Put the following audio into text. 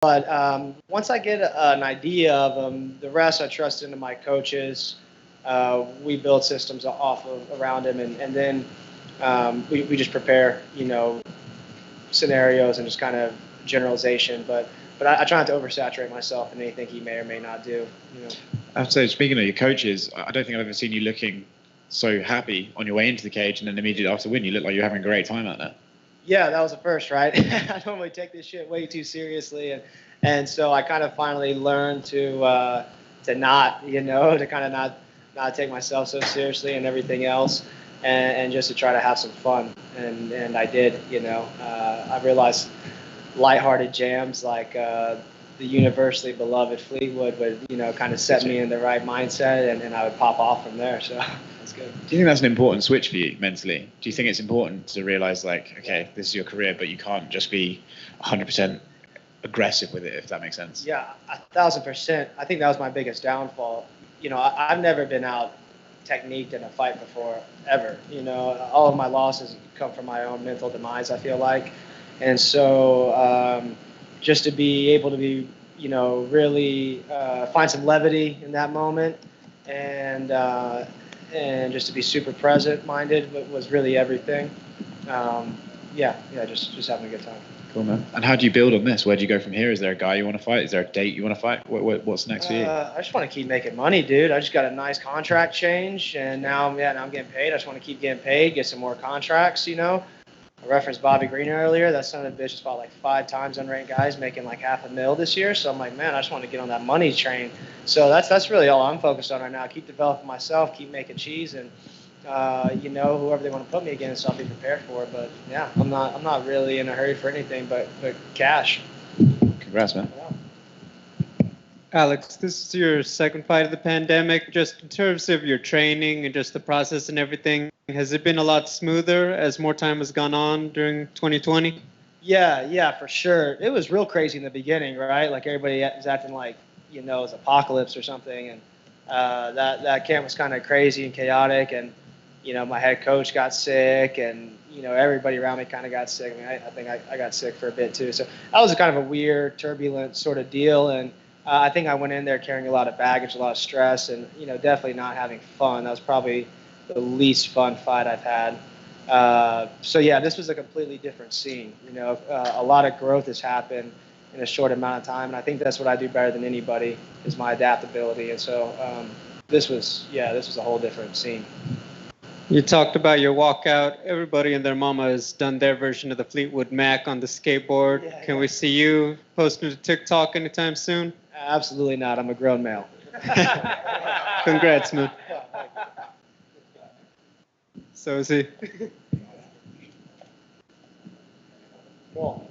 But once I get an idea of them, the rest I trust into my coaches. We build systems off of around him, and then we just prepare, scenarios and just kind of generalization. But I try not to oversaturate myself in anything he may or may not do. I have to say, speaking of your coaches, I don't think I've ever seen you looking so happy on your way into the cage, and then immediately after the win, you look like you're having a great time out there. Yeah, that was a first, right? I normally take this shit way too seriously, and so I kind of finally learned to not, to kind of not take myself so seriously and everything else, and just to try to have some fun, and I did, I realized lighthearted jams like the universally beloved Fleetwood would, kind of set me in the right mindset, and I would pop off from there. So that's good. Do you think that's an important switch for you mentally? Do you think it's important to realize, like, okay, this is your career, but you can't just be 100% aggressive with it, if that makes sense? Yeah, 1,000%. I think that was my biggest downfall. I've never been out techniqued in a fight before, ever. All of my losses come from my own mental demise, I feel like. And so just to be able to be, really find some levity in that moment, and just to be super present-minded was really everything. Just having a good time. Cool, man. And how do you build on this? Where do you go from here? Is there a guy you want to fight? Is there a date you want to fight? What's next for you? I just want to keep making money, dude. I just got a nice contract change, and now I'm getting paid. I just want to keep getting paid, get some more contracts, I referenced Bobby Green earlier. That son of a bitch has fought like 5 times unranked guys, making like $500,000 this year. So I'm like, man, I just want to get on that money train. So that's really all I'm focused on right now. Keep developing myself, keep making cheese, and whoever they want to put me against, I'll be prepared for it. But yeah, I'm not really in a hurry for anything but cash. Congrats, man. Yeah. Alex, this is your second fight of the pandemic. Just in terms of your training and just the process and everything, has it been a lot smoother as more time has gone on during 2020? Yeah, for sure. It was real crazy in the beginning, right? Like everybody was acting like, it was apocalypse or something. And that camp was kind of crazy and chaotic. And, my head coach got sick, and, everybody around me kind of got sick. I mean, I think I got sick for a bit too. So that was kind of a weird, turbulent sort of deal. And I think I went in there carrying a lot of baggage, a lot of stress, and, definitely not having fun. That was probably the least fun fight I've had. So yeah, this was a completely different scene. A lot of growth has happened in a short amount of time, and I think that's what I do better than anybody is my adaptability. And so this was a whole different scene. You talked about your walkout. Everybody and their mama has done their version of the Fleetwood Mac on the skateboard. Yeah, Can we see you posting to TikTok anytime soon? Absolutely not. I'm a grown male. Congrats, man. So is he. Cool.